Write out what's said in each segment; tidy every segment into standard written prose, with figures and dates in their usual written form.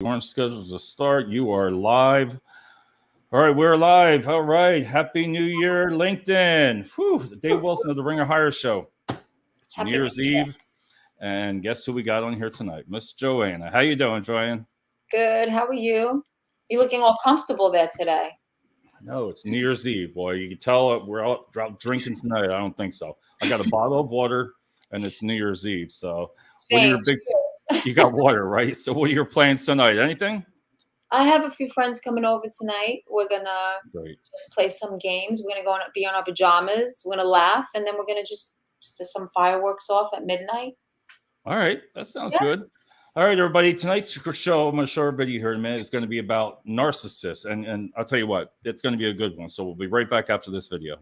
You weren't scheduled to start. You are live. All right, we're live. All right. Happy New Year, LinkedIn. Whew, the Dave Wilson of the Ringer Hire Show. It's New Happy New Year's Year. Eve. And guess who we got on here tonight? Miss Joanna. How you doing, Joanna? Good. How are you? You're looking all comfortable there today. No, it's New Year's Eve, boy. You can tell we're out drinking tonight. I don't think so. I got a bottle of water, and it's New Year's Eve. So, what are Same. your big? You got water, right? So, what are your plans tonight? Anything? I have a few friends coming over tonight. We're gonna Great. just play some games. We're gonna go and be on our pajamas. We're gonna laugh, and then we're gonna just set some fireworks off at midnight. All right, that sounds Yeah. good. All right, everybody. Tonight's show, I'm going to show everybody here in a minute, is going to be about narcissists, and I'll tell you what, it's going to be a good one. So we'll be right back after this video.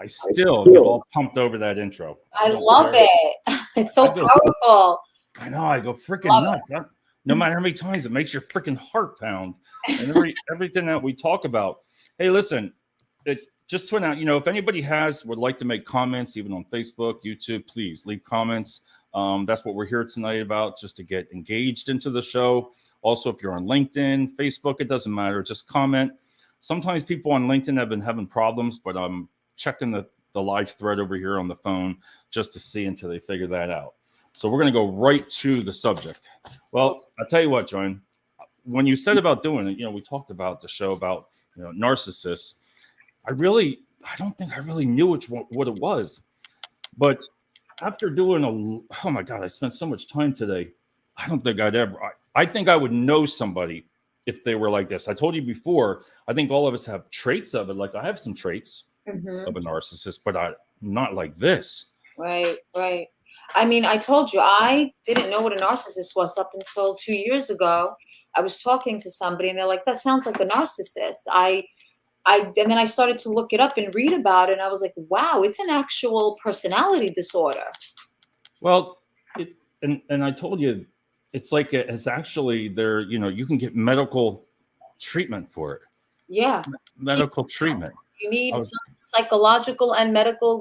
I still get all pumped over that intro. I love it. It's so powerful. I know. I go freaking nuts. No matter how many times it makes your freaking heart pound, and everything that we talk about. Hey, listen, just to announce, if anybody would like to make comments, even on Facebook, YouTube, please leave comments. That's what we're here tonight about, just to get engaged into the show. Also, if you're on LinkedIn, Facebook, it doesn't matter. Just comment. Sometimes people on LinkedIn have been having problems, but I'm checking the live thread over here on the phone just to see until they figure that out. So we're going to go right to the subject. Well, I'll tell you what, Joan, when you said about doing it, we talked about the show about narcissists. I don't think I really knew what it was. But after doing oh my God, I spent so much time today. I don't think I think I would know somebody if they were like this. I told you before, I think all of us have traits of it. Like I have some traits of a narcissist, but not like this. Right. I mean, I told you, I didn't know what a narcissist was up until 2 years ago. I was talking to somebody and they're like, that sounds like a narcissist. And then I started to look it up and read about it. And I was like, wow, it's an actual personality disorder. Well, and I told you, it's like it's actually there, you can get medical treatment for it. Yeah. Medical treatment. You need some psychological and medical.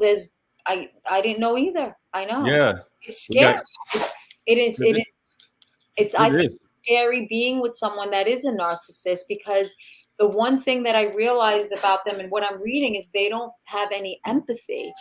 I didn't know either. I know. Yeah. It's scary. It's scary being with someone that is a narcissist, because the one thing that I realized about them and what I'm reading is they don't have any empathy.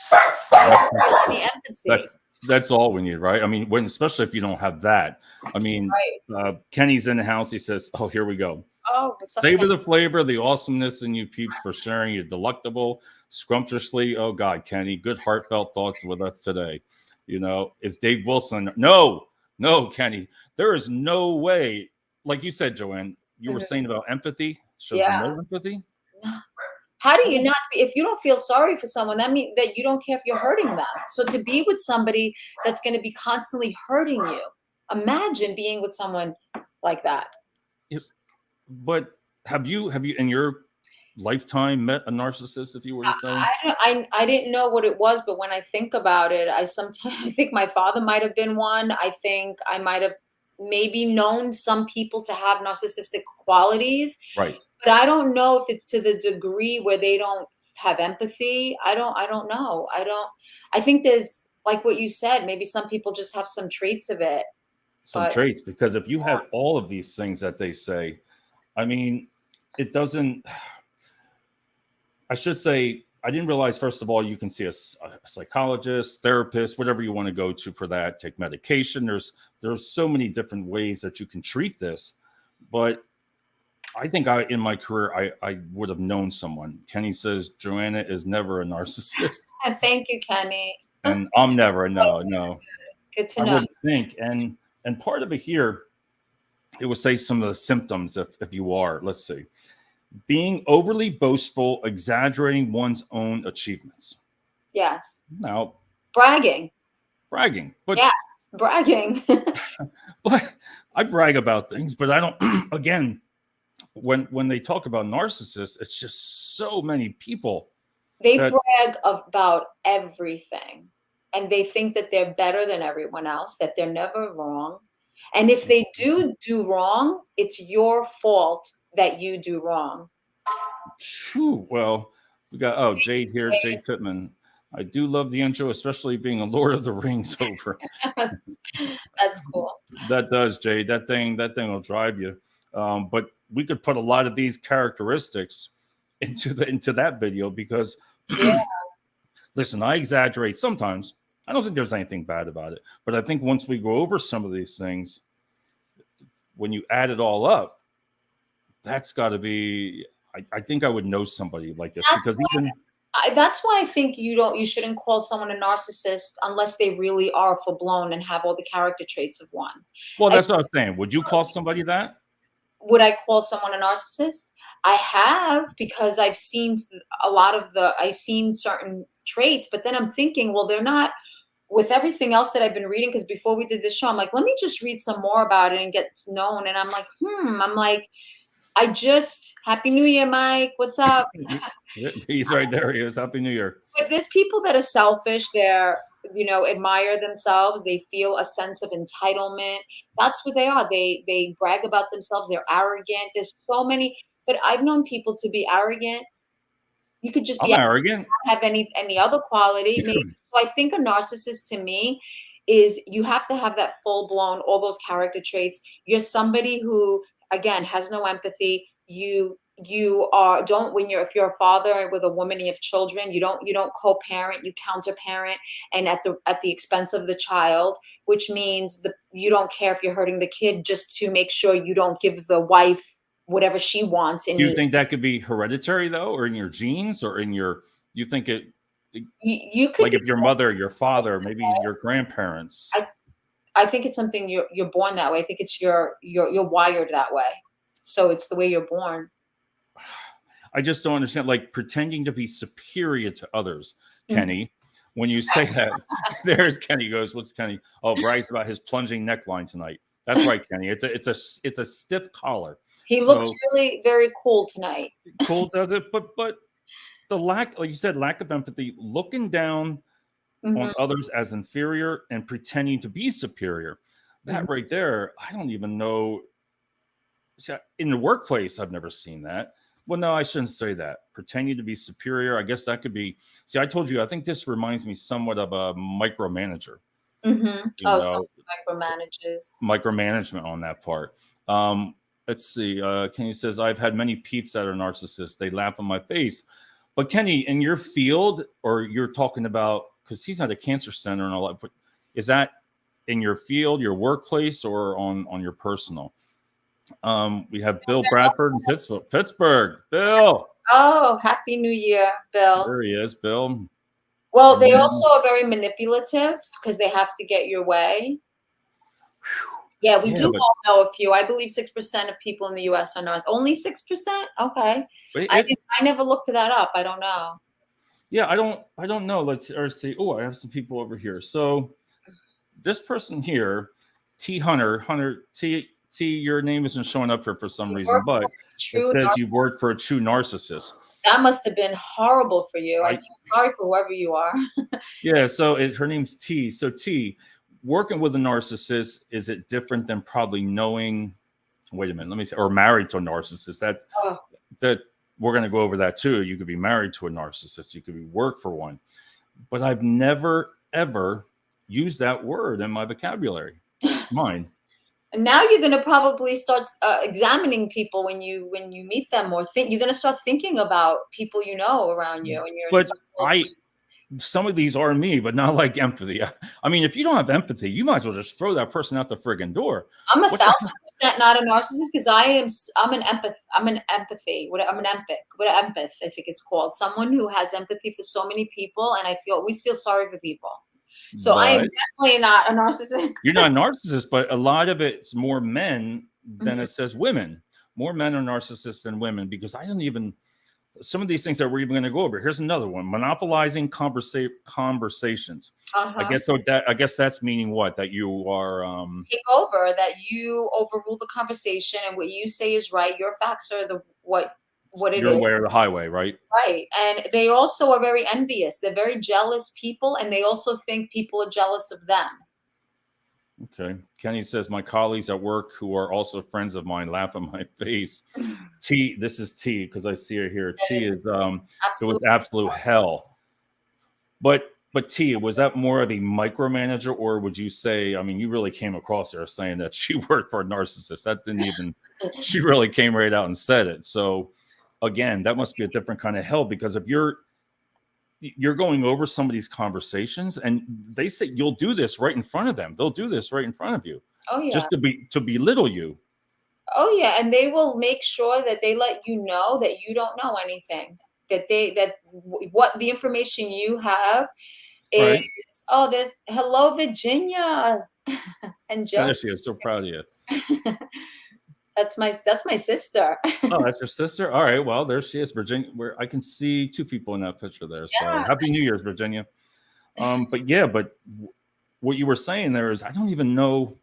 That's all we need, right? I mean, especially if you don't have that. I mean, right. Kenny's in the house. He says, "Oh, here we go. Oh, savor the flavor, the awesomeness in you peeps for sharing your delectable, scrumptiously." Oh God, Kenny, good heartfelt thoughts with us today. It's Dave Wilson. No, Kenny, there is no way. Like you said, Joanne, you were saying about empathy. Shows no empathy. How do you not? If you don't feel sorry for someone, that means that you don't care if you're hurting them. So to be with somebody that's going to be constantly hurting you, imagine being with someone like that. But have you in your lifetime met a narcissist, if you were to say? I didn't know what it was, but when I think about it, I think my father might have been one. I think I might have maybe known some people to have narcissistic qualities. Right. But I don't know if it's to the degree where they don't have empathy. I don't know. I think there's, like what you said, maybe some people just have some traits of it. Traits, because if you have all of these things that they say, I mean, it doesn't, I should say, I didn't realize, first of all, you can see a psychologist, therapist, whatever you want to go to for that, take medication. There's so many different ways that you can treat this. But I think in my career, I would have known someone. Kenny says Joanna is never a narcissist. And thank you, Kenny. And I'm never, no. Good to I know. wouldn't think. And part of it here, it would say some of the symptoms if you are, let's see. Being overly boastful, exaggerating one's own achievements. Yes. Now, bragging. But yeah, bragging. But I brag about things, but I don't. Again, when they talk about narcissists, it's just so many people. They brag about everything, and they think that they're better than everyone else, that they're never wrong. And if they do wrong, it's your fault that you do wrong. True. Well, we got Jade here, Jade Pittman. I do love the intro, especially being a Lord of the Rings over. That's cool. That does, Jade. That thing will drive you. But we could put a lot of these characteristics into that video because listen, I exaggerate sometimes. I don't think there's anything bad about it. But I think once we go over some of these things, when you add it all up, that's got to be. I think I would know somebody like this because that's why I think you shouldn't call someone a narcissist unless they really are full blown and have all the character traits of one. Well, that's what I was saying. Would you call somebody that? Would I call someone a narcissist? I have, because I've seen I've seen certain traits, but then I'm thinking, well, they're not with everything else that I've been reading. Because before we did this show, I'm like, let me just read some more about it and get known. And I'm like, Happy New Year, Mike. What's up? He's right there. He is. Happy New Year. But there's people that are selfish. They're, admire themselves. They feel a sense of entitlement. That's what they are. They brag about themselves. They're arrogant. There's so many, but I've known people to be arrogant. You could just be arrogant. Not have any other quality. So I think a narcissist to me is you have to have that full blown, all those character traits. You're somebody who, again, has no empathy. If you're a father with a woman and you have children, you don't co-parent, you counter-parent, and at the expense of the child, which means you don't care if you're hurting the kid just to make sure you don't give the wife whatever she wants. Do you think that could be hereditary though, or in your genes, or you think it? You could, like, if your mother, your father, maybe your grandparents. I think it's something you're born that way. I think it's you're wired that way. So it's the way you're born. I just don't understand, like, pretending to be superior to others, Kenny. When you say that, there's Kenny goes, what's Kenny? Oh, brags about his plunging neckline tonight. That's right, Kenny. It's a stiff collar. He looks really very cool tonight. Cool, does it? But the lack, like you said, lack of empathy, looking down on others as inferior and pretending to be superior. That right there, I don't even know. In the workplace, I've never seen that. Well, no, I shouldn't say that. Pretending to be superior, I guess that could be. See, I told you, I think this reminds me somewhat of a micromanager. Some micromanagement on that part. Let's see. Kenny says, I've had many peeps that are narcissists. They laugh in my face. But Kenny, in your field, or you're talking about, because he's at a cancer center and all that, but is that in your field, your workplace, or on your personal? We have Bill Bradford in Pittsburgh. Bill. Oh, Happy New Year, Bill. There he is, Bill. Well, they also are very manipulative because they have to get your way. Yeah, we do all know a few. I believe 6% of people in the U.S. are not. Only 6%? Okay. I never looked that up. I don't know. Yeah, I don't know. Let's see. Oh, I have some people over here. So this person here, Hunter T, your name isn't showing up here for some reason, but it says you worked for a true narcissist. That must have been horrible for you. I feel sorry for whoever you are. Yeah, so her name's T. So T, working with a narcissist, is it different than probably knowing? Wait a minute, let me say, or married to a narcissist? That we're going to go over that too. You could be married to a narcissist. You could work for one, but I've never ever used that word in my vocabulary. Mine. And now you're going to probably start examining people when you meet them, or you're going to start thinking about people you know around you and your But circle of friends. some of these are me, but not like empathy. I mean, if you don't have empathy, you might as well just throw that person out the friggin' door. I'm What the 1,000% not a narcissist because I'm an empath. I'm an empathy. I'm an empath. What empath? I think it's called. Someone who has empathy for so many people, and I always feel sorry for people. So I am But definitely not a narcissist. you're not a narcissist, but a lot of it's more men than it says women. More men are narcissists than women because I don't even. Some of these things that we're even going to go over. Here's another one: monopolizing conversations. I Uh-huh. guess so. I guess that's meaning what? That you are. Take over, that you overrule the conversation, and what you say is right. Your facts are what it Your way is. or the highway, right? Right. And they also are very envious. They're very jealous people, and they also think people are jealous of them. Okay. Kenny says, my colleagues at work who are also friends of mine laugh in my face. T, this is T because I see it here. T is it was Absolutely. absolute hell. But T, was that more of a micromanager, or would you say, I mean, you really came across there saying that she worked for a narcissist. That didn't even she really came right out and said it. So again, that must be a different kind of hell because if you're going over somebody's conversations and they say you'll do this right in front of them. They'll do this right in front of you Oh yeah. just to belittle you. Oh yeah. And they will make sure that they let you know that you don't know anything. What the information you have is, Right. oh, there's hello Virginia and Joe. She is so proud of you. That's my sister. Oh, that's your sister? All right. Well, there she is, Virginia, where I can see two people in that picture there. So Yeah. happy New Year's, Virginia. But yeah, but what you were saying there is I don't even know.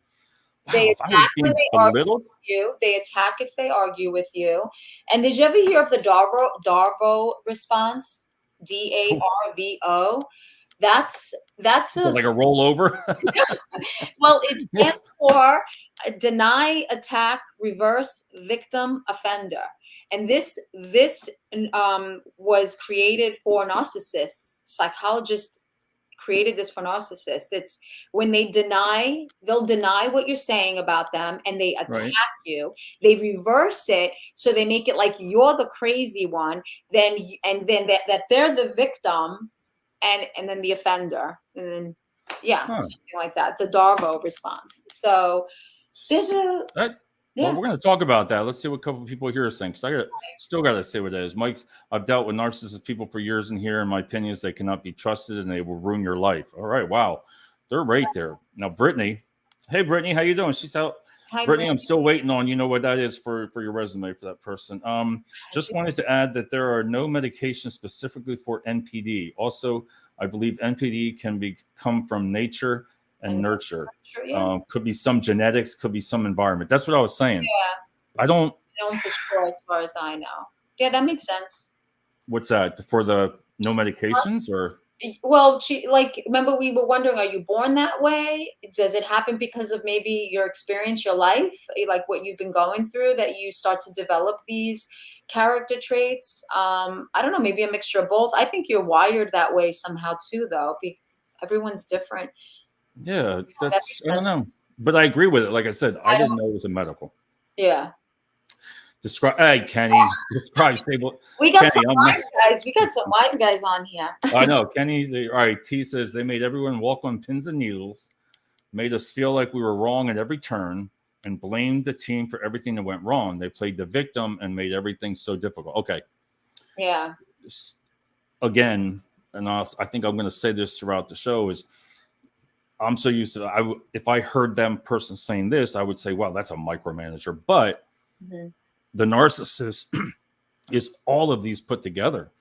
They Wow, if I was attack when being they argue belittled, with you. They attack if they argue with you. And did you ever hear of the Darvo response? DARVO. That's a like a rollover. well, it stands for deny, attack, reverse, victim, offender. And this was created for narcissists. Psychologists created this for narcissists. It's when they'll deny what you're saying about them and they attack Right. you. They reverse it, so they make it like you're the crazy one, then that they're the victim, and then the offender, and then yeah, Huh. something like that. The Darvo response. So there's a Well, yeah. we're going to talk about that. Let's see what a couple of people here are saying. Because still got to say what it is. Mike's, I've dealt with narcissist people for years in here, and my opinion is they cannot be trusted and they will ruin your life. All right, wow, they're right there. Now, Brittany, hey Brittany, how you doing? She's out. Hi, Brittany, I'm still waiting on you know what that is for your resume for that person. Just wanted to add that there are no medications specifically for NPD. Also, I believe NPD can come from nature and nurture. Sure, yeah. Could be some genetics, could be some environment. That's what I was saying. Yeah. I don't. Known for sure, as far as I know. Yeah, that makes sense. What's that for the no medications or? Well, remember we were wondering, are you born that way? Does it happen because of maybe your experience, your life, like what you've been going through, that you start to develop these character traits? I don't know, maybe a mixture of both. I think you're wired that way somehow too, though. Everyone's different. Yeah, That that's makes I don't sense. know, but I agree with it. Like I said, I I didn't don't. know it was a medical. Yeah. Describe. Hey, Kenny. Describe stable. We got Kenny, some wise guys. We got some wise guys on here. I know Kenny. All right. T says they made everyone walk on pins and needles, made us feel like we were wrong at every turn, and blamed the team for everything that went wrong. They played the victim and made everything so difficult. Okay. Yeah. Again, and I think I'm going to say this throughout the show is I'm so used to if I heard them person saying this, I would say, wow, that's a micromanager. But the narcissist is all of these put together.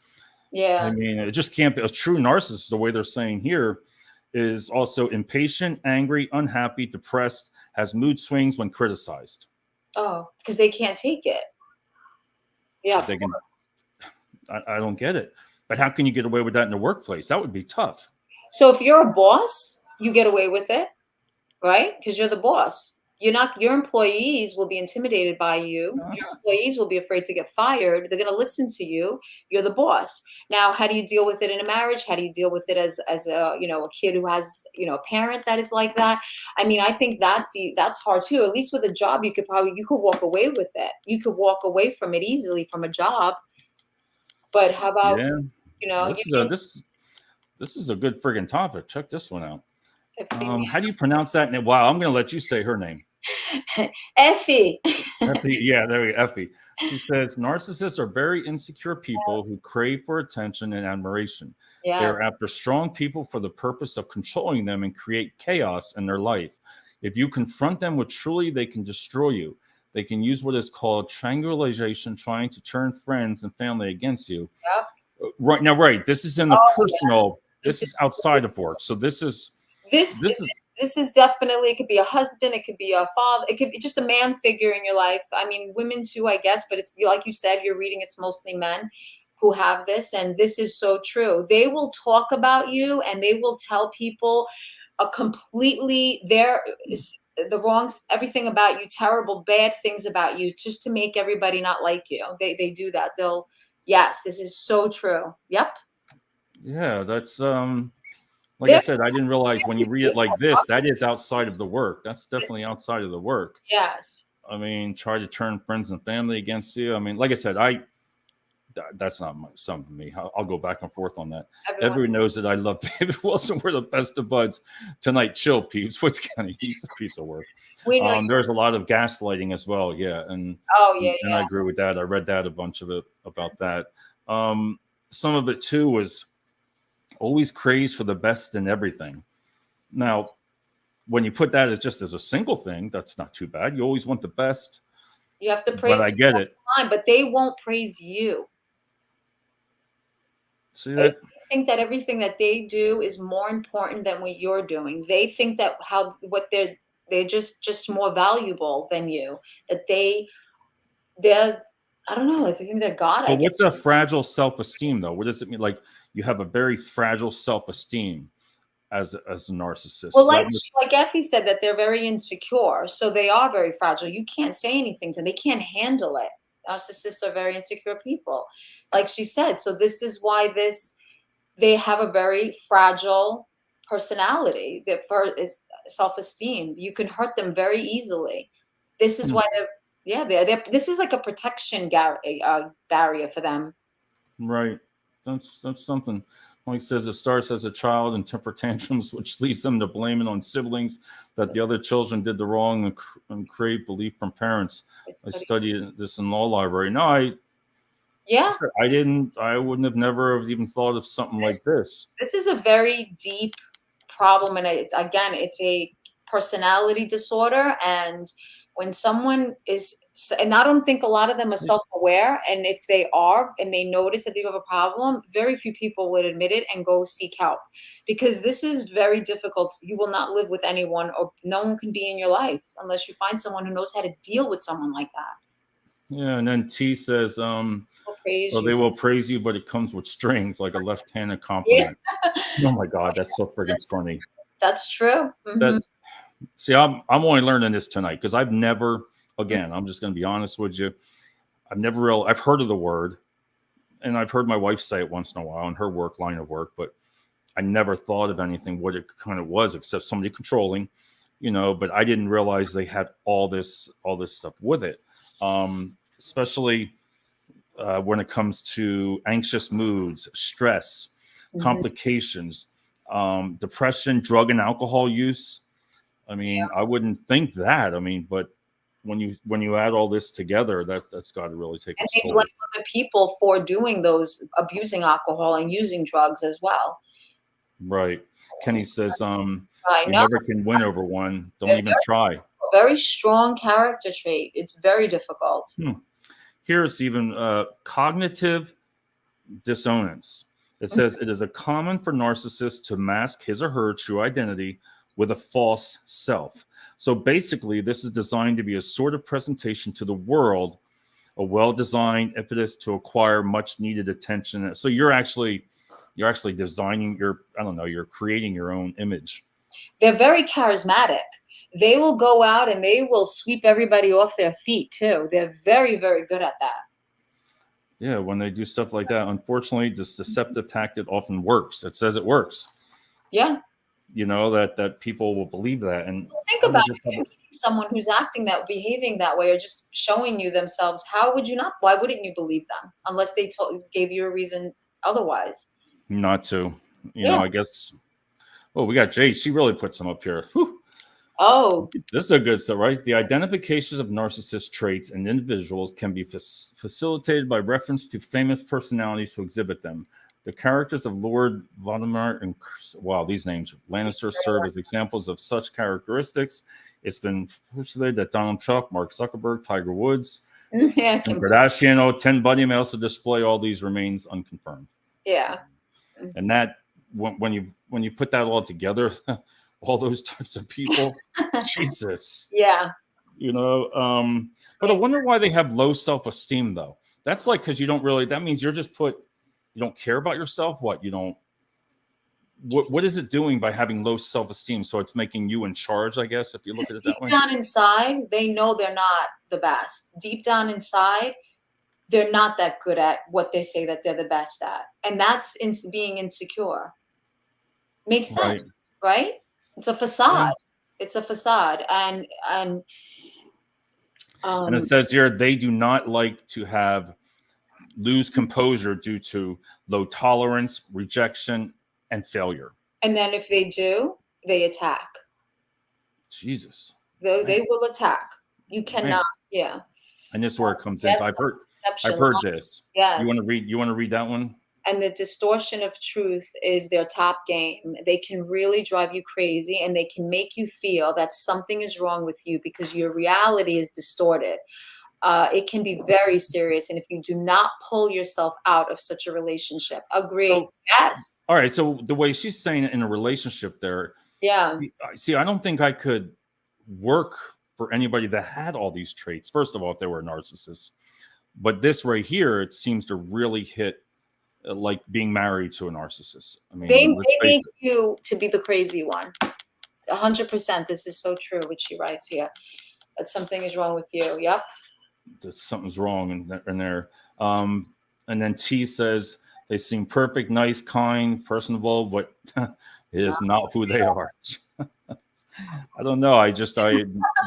Yeah. I mean, it just can't be a true narcissist. The way they're saying here is also impatient, angry, unhappy, depressed, has mood swings when criticized. Oh, because they can't take it. Yeah, of course. I don't get it. But how can you get away with that in the workplace? That would be tough. So if you're a boss, you get away with it, right? Because you're the boss. your employees will be intimidated by you. Your employees will be afraid to get fired. They're going to listen to you. You're the boss. Now, how do you deal with it in a marriage? How do you deal with it as a, a kid who has, a parent that is like that? I mean, I think that's hard too. At least with a job, you could walk away with it. You could walk away from it easily from a job. But how about, Yeah. you This is a good friggin' topic. Check this one out. can't, How do you pronounce that name? Wow, I'm going to let you say her name. Effie. Effie, yeah, there we go. Effie. She says narcissists are very insecure people who crave for attention and admiration. Yes. They're after strong people for the purpose of controlling them and create chaos in their life. If you confront them with truly, they can destroy you. They can use what is called triangulation, trying to turn friends and family against you. Yep. Right now, right. This is in the personal. Yeah. This is outside of work. So this is definitely, it could be a husband, it could be a father, it could be just a man figure in your life. I mean, women too, I guess, but it's like you said, you're reading, it's mostly men who have this, and this is so true. They will talk about you and they will tell people the wrong, everything about you, terrible, bad things about you, just to make everybody not like you. They do that. Yes, this is so true. Yep. Yeah, that's like I said, I didn't realize when you read it like this, that is outside of the work. That's definitely outside of the work. Yes. I mean, try to turn friends and family against you. I mean, like I said, that's not something for me. I'll go back and forth on that. Everyone knows that I love David Wilson. We're the best of buds. Tonight, chill, peeps. What's kind of he's a piece of work. There's a lot of gaslighting as well. Yeah, and and I agree with that. I read that a bunch of it about that. Some of it too was always craze for the best in everything. Now, when you put that as a single thing, that's not too bad. You always want the best. You have to praise. But I get it. But they won't praise you. See that? They think that everything that they do is more important than what you're doing. They think that they're just more valuable than you. That they're I don't know. I think they're God. But what's a fragile self-esteem though? What does it mean? Like you have a very fragile self-esteem as a narcissist. Well, like Effie said, that they're very insecure, so they are very fragile. You can't say anything to them; they can't handle it. Narcissists are very insecure people, like she said. So this is why they have a very fragile personality. That for it's self-esteem, you can hurt them very easily. This is why this is like a protection barrier for them. Right. That's something. Like says, it starts as a child in temper tantrums, which leads them to blame it on siblings that the other children did the wrong and crave belief from parents. I studied this in law library. No, I wouldn't have never even thought of something like this. This is a very deep problem. And it's a personality disorder. And when someone is, and I don't think a lot of them are self-aware, and if they are and they notice that they have a problem, very few people would admit it and go seek help, because this is very difficult. You will not live with anyone, or no one can be in your life unless you find someone who knows how to deal with someone like that. Yeah, and then T says, they will praise you, but it comes with strings, like a left-handed compliment. Yeah. Oh my God, that's so friggin' funny. That's true. Mm-hmm. See, I'm only learning this tonight because I've never, again, I'm just going to be honest with you. I've heard of the word, and I've heard my wife say it once in a while in her line of work, but I never thought of anything what it kind of was, except somebody controlling, but I didn't realize they had all this stuff with it. Especially when it comes to anxious moods, stress, complications, depression, drug and alcohol use. I mean, I wouldn't think that. I mean, but when you add all this together, that's got to really take a toll. And they blame other people for doing those, abusing alcohol and using drugs as well. Right. Kenny says, you never can win over one. Don't even try. Very strong character trait. It's very difficult. Here's even cognitive dissonance. It says it is common for narcissists to mask his or her true identity with a false self. So basically, this is designed to be a sort of presentation to the world, a well-designed impetus to acquire much-needed attention. So you're actually designing you're creating your own image. They're very charismatic. they will go out and they will sweep everybody off their feet too. They're very, very good at that. Yeah, when they do stuff like that, unfortunately, this deceptive tactic often works. It says it works. Yeah. You know, that people will believe that. And Think I would about just it. have If you're meeting someone who's acting that, behaving that way, or just showing you themselves, how would you not? Why wouldn't you believe them unless they gave you a reason otherwise? not to, Yeah. I guess. Oh, we got Jay. She really put some up here. Whew. Oh, This is a good stuff, right? The identifications of narcissist traits and individuals can be facilitated by reference to famous personalities who exhibit them. The characters of Lord Voldemort and wow, these names Lannister serve as examples of such characteristics. It's been postulated that Donald Trump, Mark Zuckerberg, Tiger Woods, yeah. and Kardashian, Ted Bundy may also display all these remains unconfirmed. Yeah. And that when you put that all together, all those types of people, Jesus. Yeah. But I wonder why they have low self-esteem though. That's like because you don't really, that means you don't care about yourself. What is it doing by having low self-esteem? So it's making you in charge, I guess, if you look at it that way. Deep down inside, they know they're not the best. Deep down inside, they're not that good at what they say that they're the best at. And that's being insecure. Makes sense, right? It's a facade. Yeah. It's a facade. And it says here, they do not like to lose composure due to low tolerance, rejection, and failure. And then if they do, they attack. Jesus. They will attack. You cannot, yeah. And this is where it comes in. I've heard this. Yes. You want to read that one? And the distortion of truth is their top game. They can really drive you crazy, and they can make you feel that something is wrong with you because your reality is distorted. It can be very serious. And if you do not pull yourself out of such a relationship, agree. So, yes. All right. So the way she's saying it in a relationship there. Yeah. See, I don't think I could work for anybody that had all these traits. First of all, if they were a narcissist, but this right here, it seems to really hit like being married to a narcissist. I mean, they make you to be the crazy one. 100%. This is so true, which she writes here. That something is wrong with you. Yep. That something's wrong in there. And then T says they seem perfect, nice, kind, personable, but it is not who they are. I don't know. I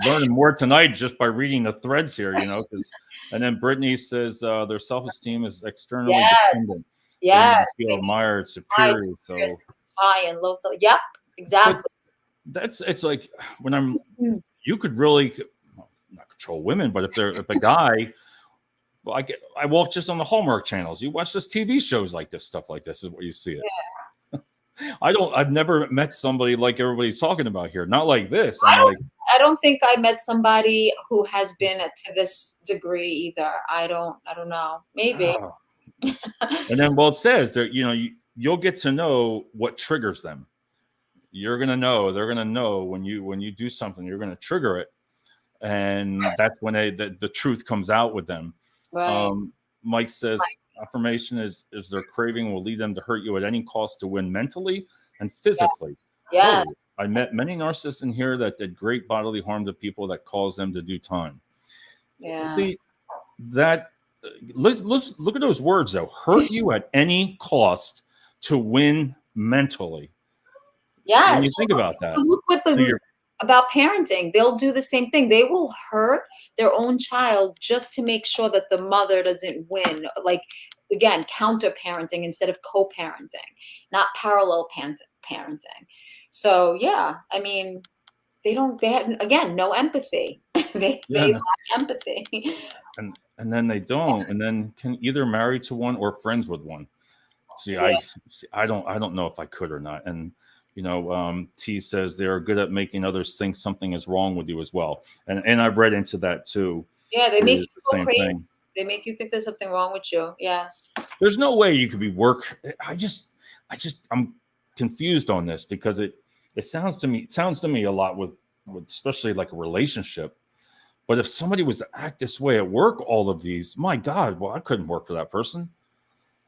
learned more tonight just by reading the threads here, and then Brittany says their self-esteem is externally dependent. Yes. They feel admired, superior. So high and low. So yep, exactly. It's like when you could really not control women, but if a guy, well, I walk just on the Hallmark channels. You watch this TV shows like this, stuff like this is what you see it. Yeah. I've never met somebody like everybody's talking about here. Not like this. I don't think I met somebody who has been to this degree either. I don't know. Maybe. Oh. And then, it says that you'll get to know what triggers them. You're gonna know. They're gonna know when you do something. You're gonna trigger it, and that's when the truth comes out with them. Right. Mike says affirmation is their craving will lead them to hurt you at any cost to win mentally and physically. Yes. Oh, I met many narcissists in here that did great bodily harm to people that caused them to do time. Yeah. See that. Let's look at those words though. Hurt you at any cost to win mentally. Yes. When you think about that. Look about parenting. They'll do the same thing. They will hurt their own child just to make sure that the mother doesn't win. Like, again, counter parenting instead of co-parenting, not parallel parenting. So yeah, I mean, they have, again, no empathy. they lack empathy. And then they don't, and then can either marry to one or friends with one. See, I don't know if I could or not. And T says they're good at making others think something is wrong with you as well. And I've read into that too. Yeah, they make you go crazy. Thing. They make you think there's something wrong with you. Yes. There's no way you could be I'm confused on this because it sounds to me a lot with especially like a relationship. But if somebody was to act this way at work, all of these, my God, well, I couldn't work for that person.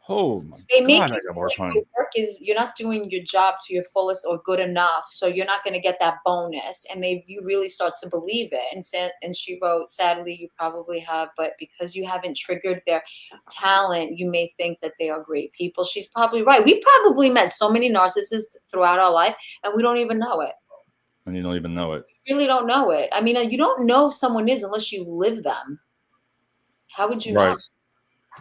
Oh my They make God, I you got feel more like time. your work is you're not doing your job to your fullest or good enough, so you're not gonna get that bonus, and you really start to believe it, and she wrote, "Sadly, you probably have, but because you haven't triggered their talent, you may think that they are great people." She's probably right. We probably met so many narcissists throughout our life, and we don't even know it. And you don't even know it. We really don't know it. I mean, you don't know if someone is unless you live them. How would you know? Right.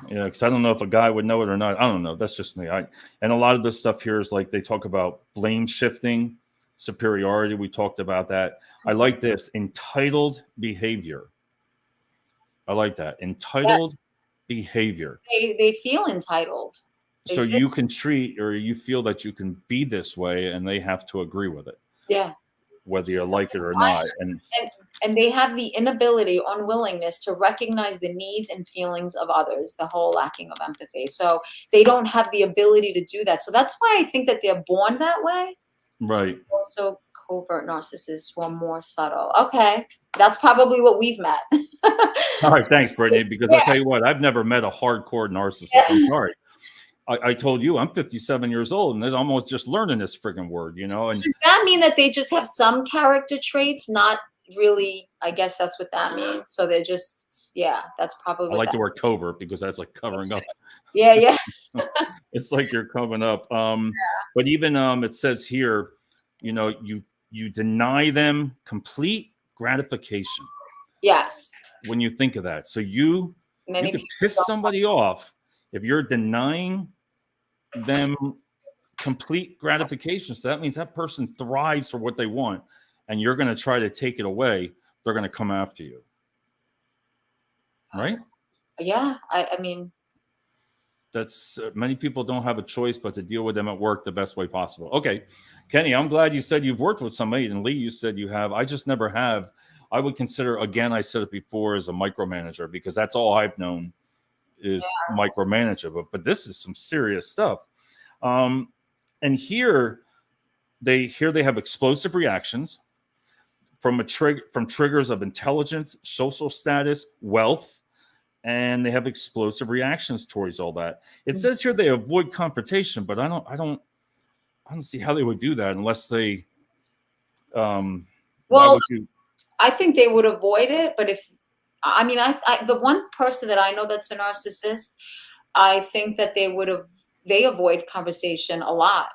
Yeah, because I don't know if a guy would know it or not. I don't know. That's just me. And a lot of this stuff here is like they talk about blame shifting, superiority. We talked about that. I like this entitled behavior. I like that Yes, entitled behavior. they feel entitled. They So do. you can treat or you feel that you can be this way, and they have to agree with it, Yeah. whether you like it or not. And And they have the inability, unwillingness to recognize the needs and feelings of others, the whole lacking of empathy. So they don't have the ability to do that. So that's why I think that they're born that way. right. Also, covert narcissists were more subtle. Okay. That's probably what we've met. All right, thanks, Brittany. Because I Yeah. tell you what, I've never met a hardcore narcissist. I'm Yeah. sorry. I told you I'm 57 years old, and I'm almost just learning this friggin' word, you know. And Does that mean that they just have some character traits, not really? I guess that's what that means. So they're just, yeah, that's probably I what like that the word covert because that's like means. covering up. Yeah, yeah. It's like you're covering up. But even it says here, you know, you deny them complete gratification Yes. when you think of that. So you Many could people piss don't. somebody off if you're denying them complete gratification. So that means that person thrives for what they want, and you're going to try to take it away. They're going to come after you, right? Yeah, I mean, That's many people don't have a choice but to deal with them at work the best way possible. Okay, Kenny, I'm glad you said you've worked with somebody, and Lee, you said you have. I just never have. I would consider, again, I said it before, as a micromanager because that's all I've known is micromanager. But this is some serious stuff. Um, and here they have explosive reactions from triggers of intelligence, social status, wealth, and they have explosive reactions towards all that. It says here they avoid confrontation, but I don't see how they would do that unless they why well, would you I think they would avoid it, but if I mean, the one person that I know that's a narcissist, I think that they avoid conversation a lot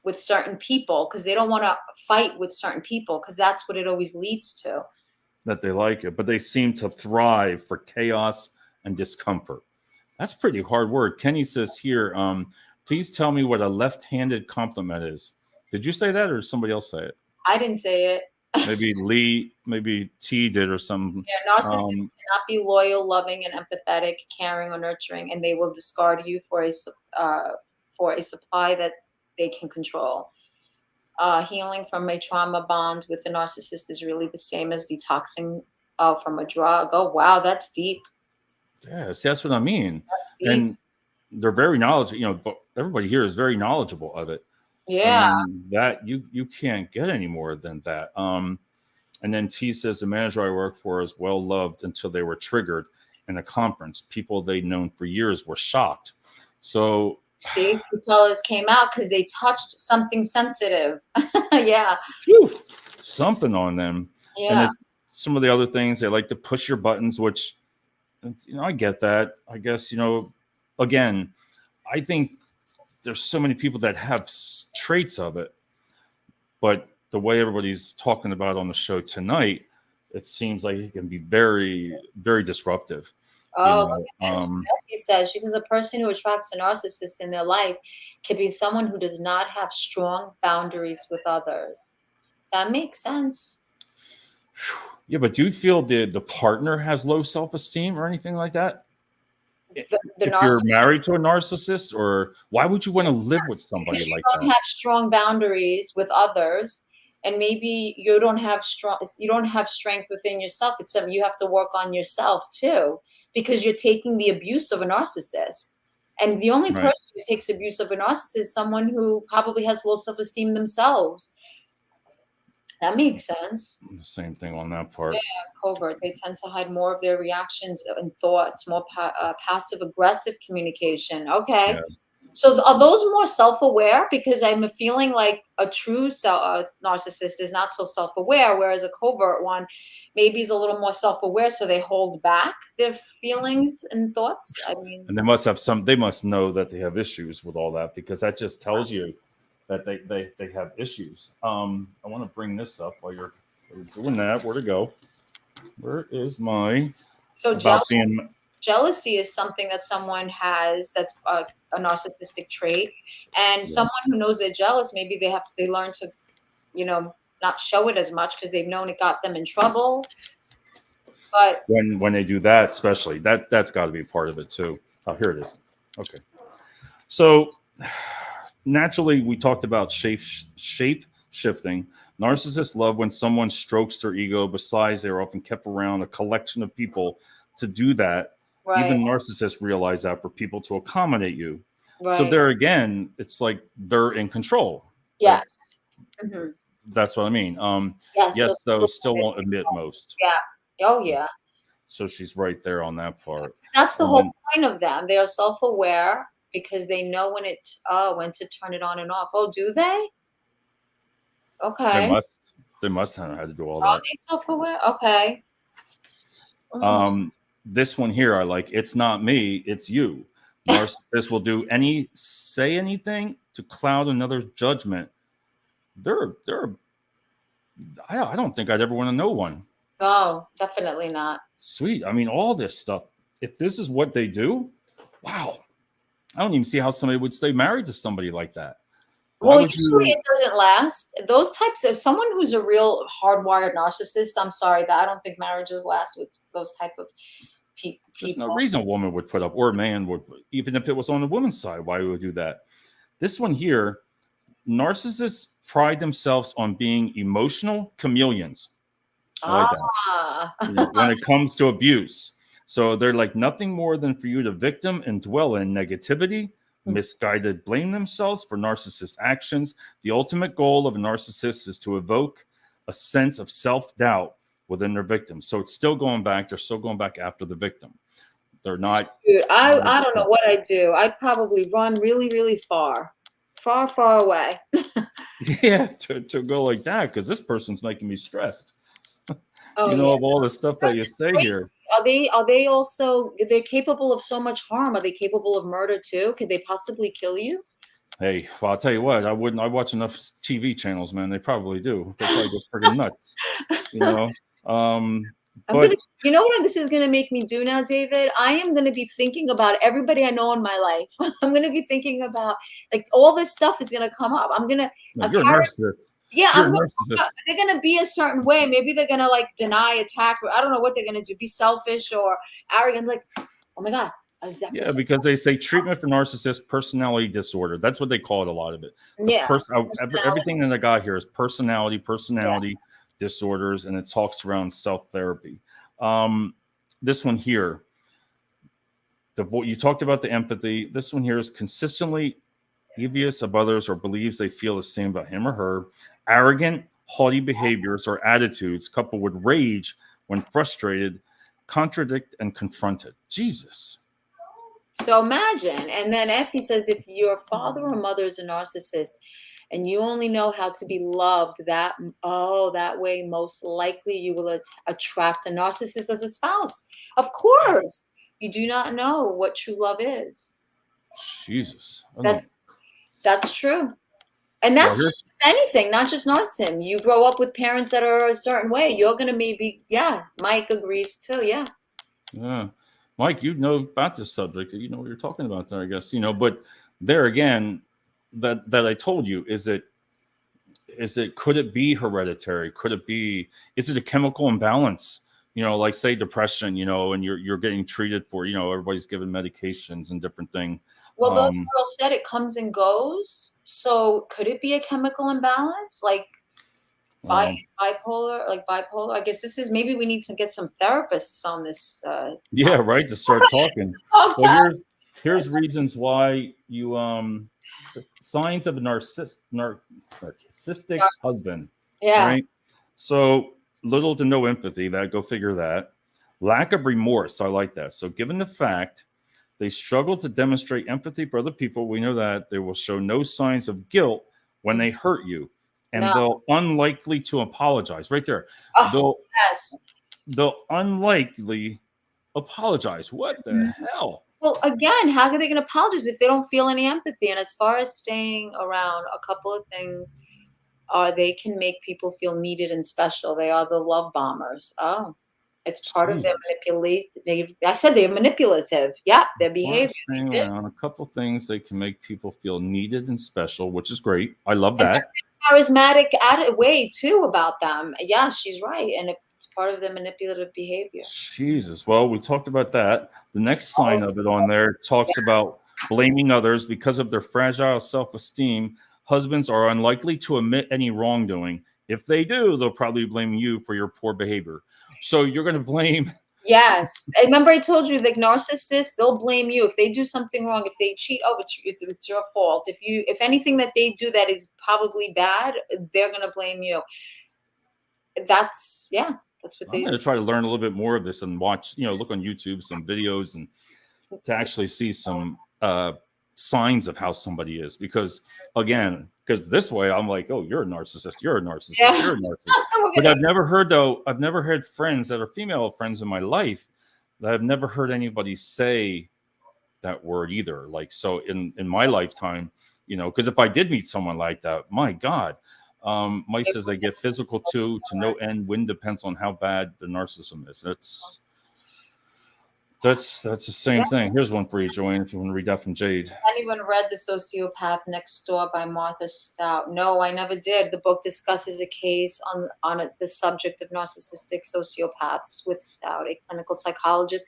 with certain people because they don't want to fight with certain people because that's what it always leads to. that they like it, but they seem to thrive for chaos and discomfort. That's a pretty hard word. Kenny says here, please tell me what a left-handed compliment is. Did you say that or did somebody else say it? I didn't say it. Maybe Lee, maybe T did or something. Yeah, narcissists cannot be loyal, loving, and empathetic, caring, or nurturing, and they will discard you for a supply that they can control. Healing from a trauma bond with the narcissist is really the same as detoxing from a drug. Oh, wow, that's deep. Yeah, see, that's what I mean. That's deep. And they're very knowledgeable, but everybody here is very knowledgeable of it. I Yeah. mean, that you can't get any more than that. And then T says the manager I work for is well loved until they were triggered in a conference. People they'd known for years were shocked. So See, Tutelas came out because they touched something sensitive. Yeah. whew, something on them. And Yeah. then some of the other things, they like to push your buttons, which I get that. I guess, again, I think there's so many people that have traits of it, but the way everybody's talking about it on the show tonight, it seems like it can be very, very disruptive. Oh, look at this. She says a person who attracts a narcissist in their life can be someone who does not have strong boundaries with others. That makes sense. Yeah, but do you feel the partner has low self-esteem or anything like that? The If you're narcissist, married to a narcissist, or why would you want to live with somebody because you like don't that? have strong boundaries with others, and maybe you don't have strength within yourself. It's something you have to work on yourself too, because you're taking the abuse of a narcissist. And the only Right. person who takes abuse of a narcissist is someone who probably has low self-esteem themselves. That makes sense. Same thing on that part. Covert. They tend to hide more of their reactions and thoughts, more passive aggressive communication. Okay. Yeah. So are those more self-aware? Because I'm feeling like a true narcissist is not so self-aware, whereas a covert one maybe is a little more self-aware, so they hold back their feelings and thoughts. I mean, And they must know that they have issues with all that, because that just tells you that they have issues. I want to bring this up while you're doing that. Where to go? Where is my so about being jealousy is something that someone has that's a narcissistic trait, and yeah. someone who knows they're jealous, maybe they learn to, you know, not show it as much because they've known it got them in trouble. But When they do that, especially that's got to be part of it too. Oh, here it is. Okay, so naturally we talked about shape shifting. Narcissists love when someone strokes their ego. Besides, they're often kept around a collection of people to do that. right, Even narcissists realize that for people to accommodate you. So right, there again, it's like they're in control. yes, hmm, That's what I mean. yes, Yes, those still won't admit most. yeah, oh yeah. So she's right there on that part. That's the And whole then point of them. They are self-aware because they know when to turn it on and off. Oh, do they? they Okay. must they must have had to do all Are that. they self-aware? Okay. Oh, Um, this one here, I like. It's not me, it's you. Narcissists will say anything to cloud another judgment. They're. I don't think I'd ever want to know one. no, definitely not. Sweet. I mean, all this stuff. If this is what they do, wow. I don't even see how somebody would stay married to somebody like that. Why Well, would usually you? it doesn't last. Those types of someone who's a real hardwired narcissist, I'm sorry, that I don't think marriages last with those type of There's no people. reason a woman would put up, or a man would, even if it was on the woman's side. Why would do that? This one here, narcissists pride themselves on being emotional chameleons. I like that. Ah, When it comes to abuse. So they're like nothing more than for you to victim and dwell in negativity, misguided, blame themselves for narcissist actions. The ultimate goal of a narcissist is to evoke a sense of self doubt within their victims. So it's still going back. They're still going back after the victim. They're not. dude, I don't know what I'd do. I'd probably run really, really far, far, far away. Yeah, to go like that, because this person's making me stressed. Oh yeah, Of all the stuff that you that's say crazy. here. Are they also they're capable of so much harm? Are they capable of murder too? Could they possibly kill you? Hey, well, I'll tell you what, I wouldn't. I watch enough TV channels, man. They probably do. They probably go friggin' nuts, you know. I'm gonna, But you know what this is gonna make me do now, David? I am gonna be thinking about everybody I know in my life. I'm gonna be thinking about like all this stuff is gonna come up. I'm gonna no, a you're a character, narcissist. yeah, You're I'm a gonna narcissist. they're gonna be a certain way. Maybe they're gonna like deny, attack, or I don't know what they're gonna do, be selfish or arrogant, like, oh my God, exactly. Yeah, because they say treatment for narcissist personality disorder. That's what they call it. A lot of it. The Yeah, personality. everything that I got here is personality Yeah. disorders, and it talks around self therapy. Um, this one here, you talked about the empathy. This one here is consistently envious of others or believes they feel the same about him or her. Arrogant, haughty behaviors or attitudes coupled with rage when frustrated, contradict and confronted. Jesus. So imagine, and then Effie says, if your father or mother is a narcissist and you only know how to be loved that way, most likely you will attract a narcissist as a spouse. Of course, you do not know what true love is. Jesus. I don't. That's true. And Well, that's here's just anything, not just narcissism. You grow up with parents that are a certain way. You're gonna maybe, yeah. Mike agrees too. Yeah. yeah, Mike. You know about this subject. You know what you're talking about there. I guess but there again, that I told you is it could it be hereditary? Could it be? Is it a chemical imbalance? Like say depression. And you're getting treated for. Everybody's given medications and different thing. Well, those Um, girls said it comes and goes. So could it be a chemical imbalance? Like well, bipolar? I guess this is maybe we need to get some therapists on this yeah, right. To start talking. talk Well, to. here's reasons why you signs of a narcissistic husband. Yeah. Right. So little to no empathy. That go figure that. Lack of remorse. I like that. So given the fact they struggle to demonstrate empathy for other people, we know that they will show no signs of guilt when they hurt you, and No. they'll unlikely to apologize. Right there. Oh, They'll yes. they'll unlikely apologize. What the hell? Well, again, how are they going to apologize if they don't feel any empathy? And as far as staying around, a couple of things are they can make people feel needed and special. They are the love bombers. Oh, it's part of their Jesus. manipulation. I said they're manipulative. Yeah, their behavior. Staying They did. around, a couple things they can make people feel needed and special, which is great. I love And that. charismatic way too about them. Yeah, she's right, and it's part of their manipulative behavior. Jesus. Well, we talked about that. The next sign of it on there talks Yeah. about blaming others because of their fragile self-esteem. Husbands are unlikely to admit any wrongdoing. If they do, they'll probably blame you for your poor behavior. So you're going to blame. Yes. I remember I told you, like narcissists, they'll blame you if they do something wrong. If they cheat, oh, it's your fault. If anything that they do that is probably bad, they're gonna blame you. That's what I'm they going to try to learn a little bit more of this and watch, look on YouTube, some videos, and to actually see some signs of how somebody is. Because this way I'm like, oh, you're a narcissist. You're a narcissist. Yeah. You're a narcissist. But I've never heard friends that are female friends in my life that I've never heard anybody say that word either. Like, so in my lifetime, because if I did meet someone like that, my God, Mike says they get physical too, to no end. When depends on how bad the narcissism is. That's the same thing. Here's one for you, Joanne, if you want to read that from Jade. Anyone read The Sociopath Next Door by Martha Stout? No, I never did. The book discusses a case on the subject of narcissistic sociopaths with Stout, a clinical psychologist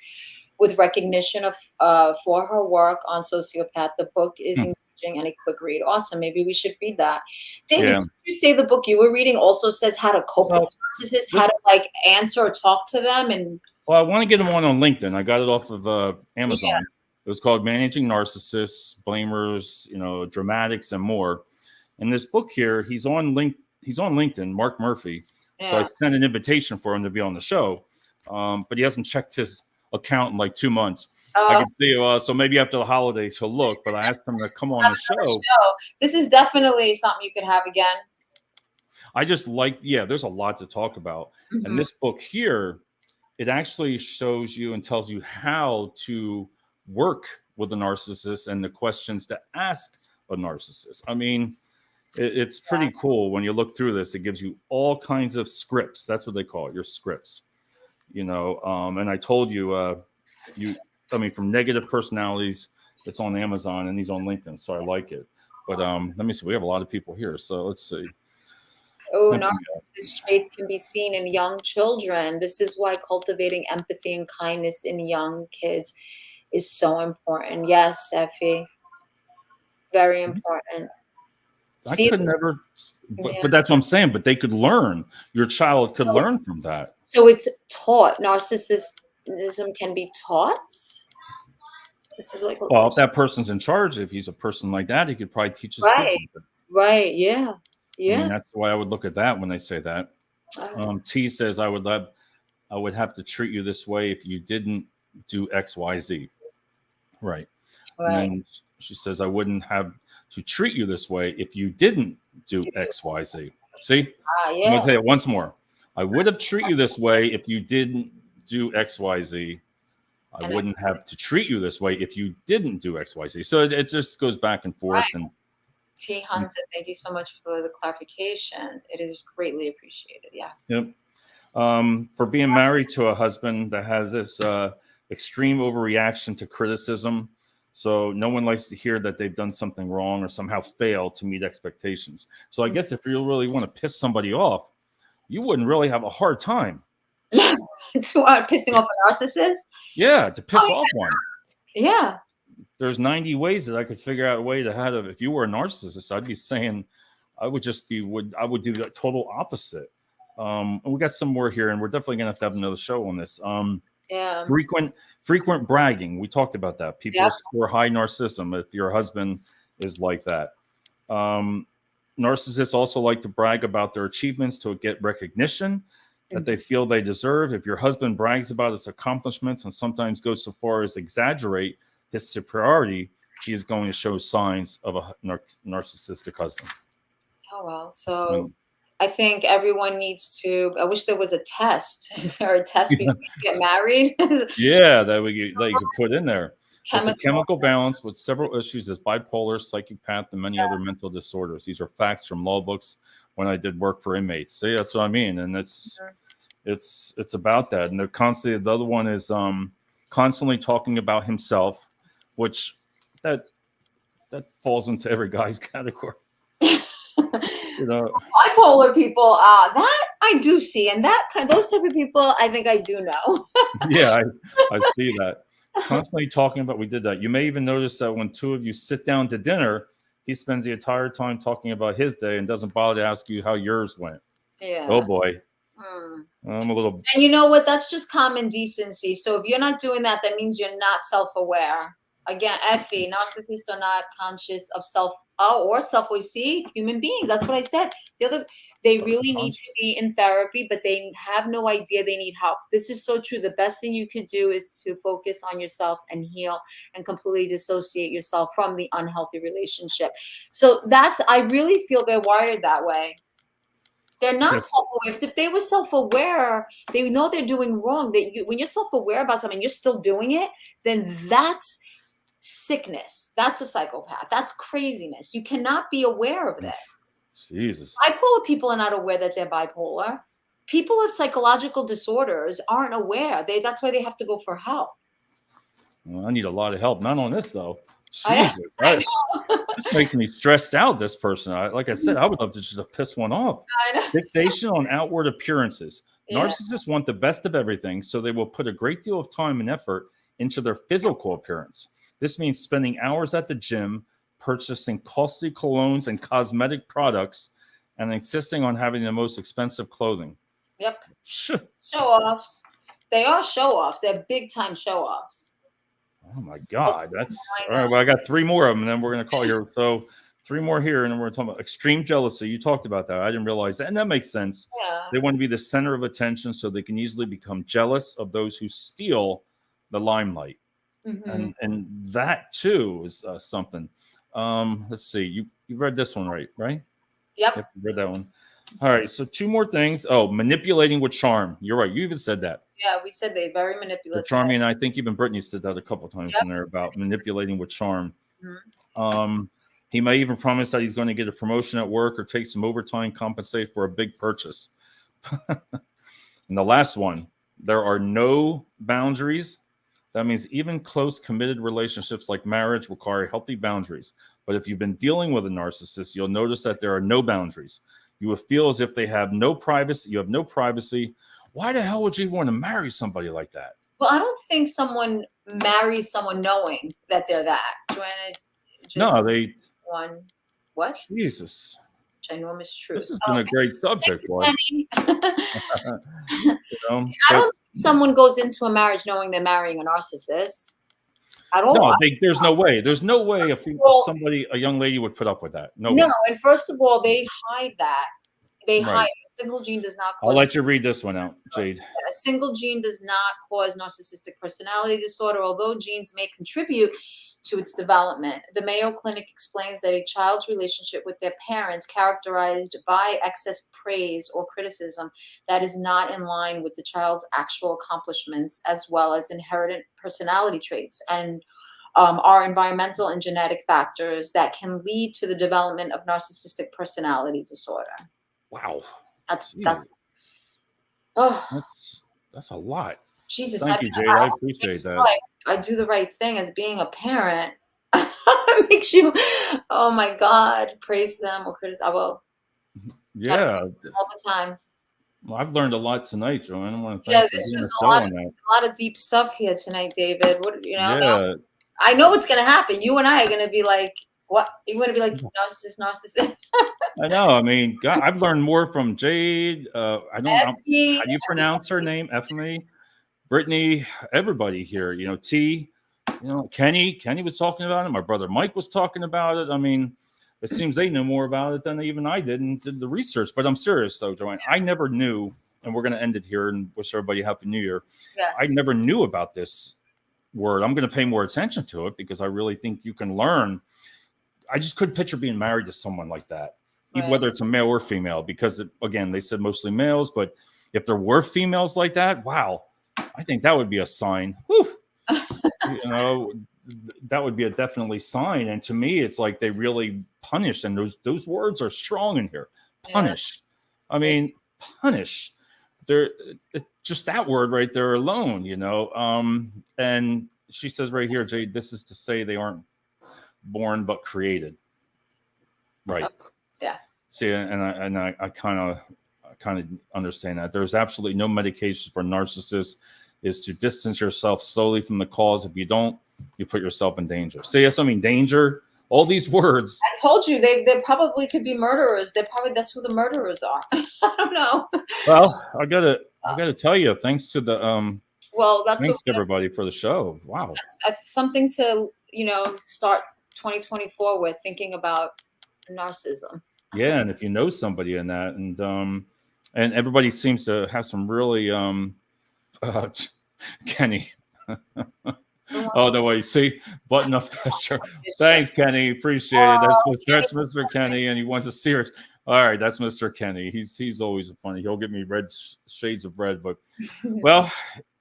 with recognition of for her work on sociopath. The book is engaging and a quick read. Awesome. Maybe we should read that. David, did you say the book you were reading also says how to cope with narcissists, how to answer or talk to them? And well, I want to get them on LinkedIn. I got it off of Amazon. Yeah. It was called Managing Narcissists, Blamers, Dramatics, and More. And this book here, he's on LinkedIn, Mark Murphy. Yeah. So I sent an invitation for him to be on the show, but he hasn't checked his account in like 2 months. I can see, so maybe after the holidays he'll look, but I asked him to come on the show. This is definitely something you could have again. I just there's a lot to talk about. Mm-hmm. And this book here, it actually shows you and tells you how to work with a narcissist and the questions to ask a narcissist. I mean, it's pretty cool when you look through this. It gives you all kinds of scripts. That's what they call it, your scripts. And I told you, from negative personalities, it's on Amazon and he's on LinkedIn, so I like it. But let me see. We have a lot of people here, so let's see. Oh, narcissist traits can be seen in young children. This is why cultivating empathy and kindness in young kids is so important. Yes, Effie. Very important. I could never, but that's what I'm saying. But they could learn. Your child could learn from that. So it's taught. Narcissism can be taught. This is like if that person's in charge, if he's a person like that, he could probably teach his kids something. Right. Yeah. Yeah. I mean, that's why I would look at that when they say that. T says I would have to treat you this way if you didn't do X, Y, Z. Right. And she says I wouldn't have to treat you this way if you didn't do X, Y, Z. See? I'm gonna tell you once more. I would have treated you this way if you didn't do X, Y, Z. I wouldn't have to treat you this way if you didn't do X, Y, Z. So it just goes back and forth. And T. Hunter, thank you so much for the clarification. It is greatly appreciated. Yeah. Yep. For being married to a husband that has this extreme overreaction to criticism. So no one likes to hear that they've done something wrong or somehow failed to meet expectations. So I guess if you really want to piss somebody off, you wouldn't really have a hard time. Pissing off a narcissist? Yeah, to piss off one. Yeah. There's 90 ways that I could figure out a way to have. If you were a narcissist, I'd be saying I would do the total opposite. And we got some more here, and we're definitely gonna have to have another show on this. Frequent bragging. We talked about that. People score high narcissism if your husband is like that. Narcissists also like to brag about their achievements to get recognition that they feel they deserve. If your husband brags about his accomplishments and sometimes goes so far as exaggerate his superiority, he is going to show signs of a narcissistic husband. Oh, well, so I think everyone needs to. I wish there was a test. Is there a test before you get married? Yeah, that you could put in there. It's a Chemical. chemical balance with several issues as bipolar, psychopath, and many other mental disorders. These are facts from law books when I did work for inmates. See, that's what I mean. And it's about that. And they're constantly, the other one is constantly talking about himself, which that falls into every guy's category. You know, Bipolar people, that I do see, and those type of people, I think I do know. Yeah, I see that. Constantly talking about, we did that. You may even notice that when two of you sit down to dinner, he spends the entire time talking about his day and doesn't bother to ask you how yours went. Yeah. Oh boy. I'm a little. And you know what? That's just common decency. So if you're not doing that, that means you're not self-aware. Again, Effie, narcissists are not conscious of self or self-aware. See, human beings. That's what I said. They really need to be in therapy, but they have no idea they need help. This is so true. The best thing you could do is to focus on yourself and heal and completely dissociate yourself from the unhealthy relationship. So I really feel they're wired that way. They're not self-aware. Because if they were self-aware, they know they're doing wrong. When you're self-aware about something, you're still doing it, then that's sickness. That's a psychopath. That's craziness. You cannot be aware of this. Jesus. Bipolar people are not aware that they're bipolar. People with psychological disorders aren't aware. That's why they have to go for help. Well, I need a lot of help. Not on this, though. Jesus. This makes me stressed out, this person. Like I said, I would love to just piss one off. Fixation on outward appearances. Yeah. Narcissists want the best of everything, so they will put a great deal of time and effort into their physical appearance. This means spending hours at the gym, purchasing costly colognes and cosmetic products, and insisting on having the most expensive clothing. Yep. Show-offs. They are show-offs. They're big-time show-offs. Oh, my God. That's all right. Well, I got 3 more of them, and then we're going to call here. So 3 more here, and then we're talking about extreme jealousy. You talked about that. I didn't realize that, and that makes sense. Yeah. They want to be the center of attention, so they can easily become jealous of those who steal the limelight. Mm-hmm. And that, too, is something. Let's see. You read this one, right? Yep. You read that one. All right. So 2 more things. Oh, manipulating with charm. You're right. You even said that. Yeah, we said they're very manipulative. Charming, and I think even Brittany said that a couple of times in there about manipulating with charm. Mm-hmm. He may even promise that he's going to get a promotion at work or take some overtime, compensate for a big purchase. And the last one, there are no boundaries. That means even close, committed relationships like marriage require healthy boundaries. But if you've been dealing with a narcissist, you'll notice that there are no boundaries. You will feel as if they have no privacy. You have no privacy. Why the hell would you even want to marry somebody like that? Well, I don't think someone marries someone knowing that they're that. Joanna, what? Jesus. Ginormous truth. This has been a great subject, boy. I don't think someone goes into a marriage knowing they're marrying a narcissist at all. No, there's no way. There's no way a young lady would put up with that. No way. And first of all, they hide that. They hide. A single gene does not cause. I'll let you read this one out, Jade. A single gene does not cause narcissistic personality disorder, although genes may contribute to its development. The Mayo Clinic explains that a child's relationship with their parents characterized by excess praise or criticism that is not in line with the child's actual accomplishments, as well as inherited personality traits, and are environmental and genetic factors that can lead to the development of narcissistic personality disorder. Wow. That's a lot. Jesus. Thank you, Jade. I appreciate that. I do the right thing as being a parent. It makes you, oh my God, praise them or criticize. I will. Yeah. All the time. Well, I've learned a lot tonight, Joanna. I want to thank you for being a lot of deep stuff here tonight, David. Yeah. I know what's going to happen. You and I are going to be like, what? You're going to be like, narcissist. I know. I mean, God, I've learned more from Jade. I don't know. How do you pronounce her name? Effie, Brittany, everybody here. T. Kenny was talking about it. My brother Mike was talking about it. I mean, it seems they knew more about it than even I did and did the research. But I'm serious though, Joanne. I never knew, and we're going to end it here and wish everybody a happy New Year. Yes. I never knew about this word. I'm going to pay more attention to it because I really think you can learn. I just couldn't picture being married to someone like that, Right. whether it's a male or female, because again, they said mostly males, but if there were females like that, wow, I think that would be a sign. Whew. You know, that would be a definitely sign. And to me, it's like they really punish, and those words are strong in here. Punish. I mean, punish. They're just that word right there alone, you know. And she says right here, Jade, this is to say they aren't born but created. Right. Yeah. See, and I kind of understand that. There's absolutely no medication for narcissists. Is to distance yourself slowly from the cause. If you don't, you put yourself in danger. See, that's, I mean, danger. All these words. I told you they probably could be murderers. That's who the murderers are. I don't know. Well, I gotta tell you, thanks to the well, that's thanks to everybody for the show. Wow, that's something to start 2024 with, thinking about narcissism. Yeah, and if you know somebody in that, and everybody seems to have some really Kenny. Oh no way! See, button up pressure. Thanks, Kenny. Appreciate it. That's Mr. Kenny, and he wants a serious. All right, that's Mr. Kenny. He's always funny. He'll give me red shades of red. But well,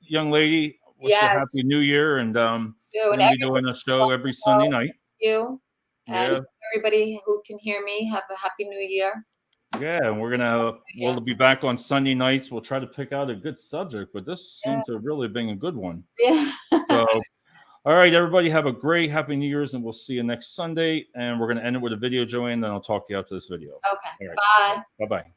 young lady, wish you a happy New Year, and we'll be doing a show every Sunday night. You and everybody who can hear me, have a happy New Year. Yeah, and we'll be back on Sunday nights. We'll try to pick out a good subject, but this seemed to really be a good one. Yeah. So, all right, everybody, have a great happy New Year's, and we'll see you next Sunday. And we're going to end it with a video, Joanne. Then I'll talk to you after this video. Okay. All right. Bye. Bye-bye.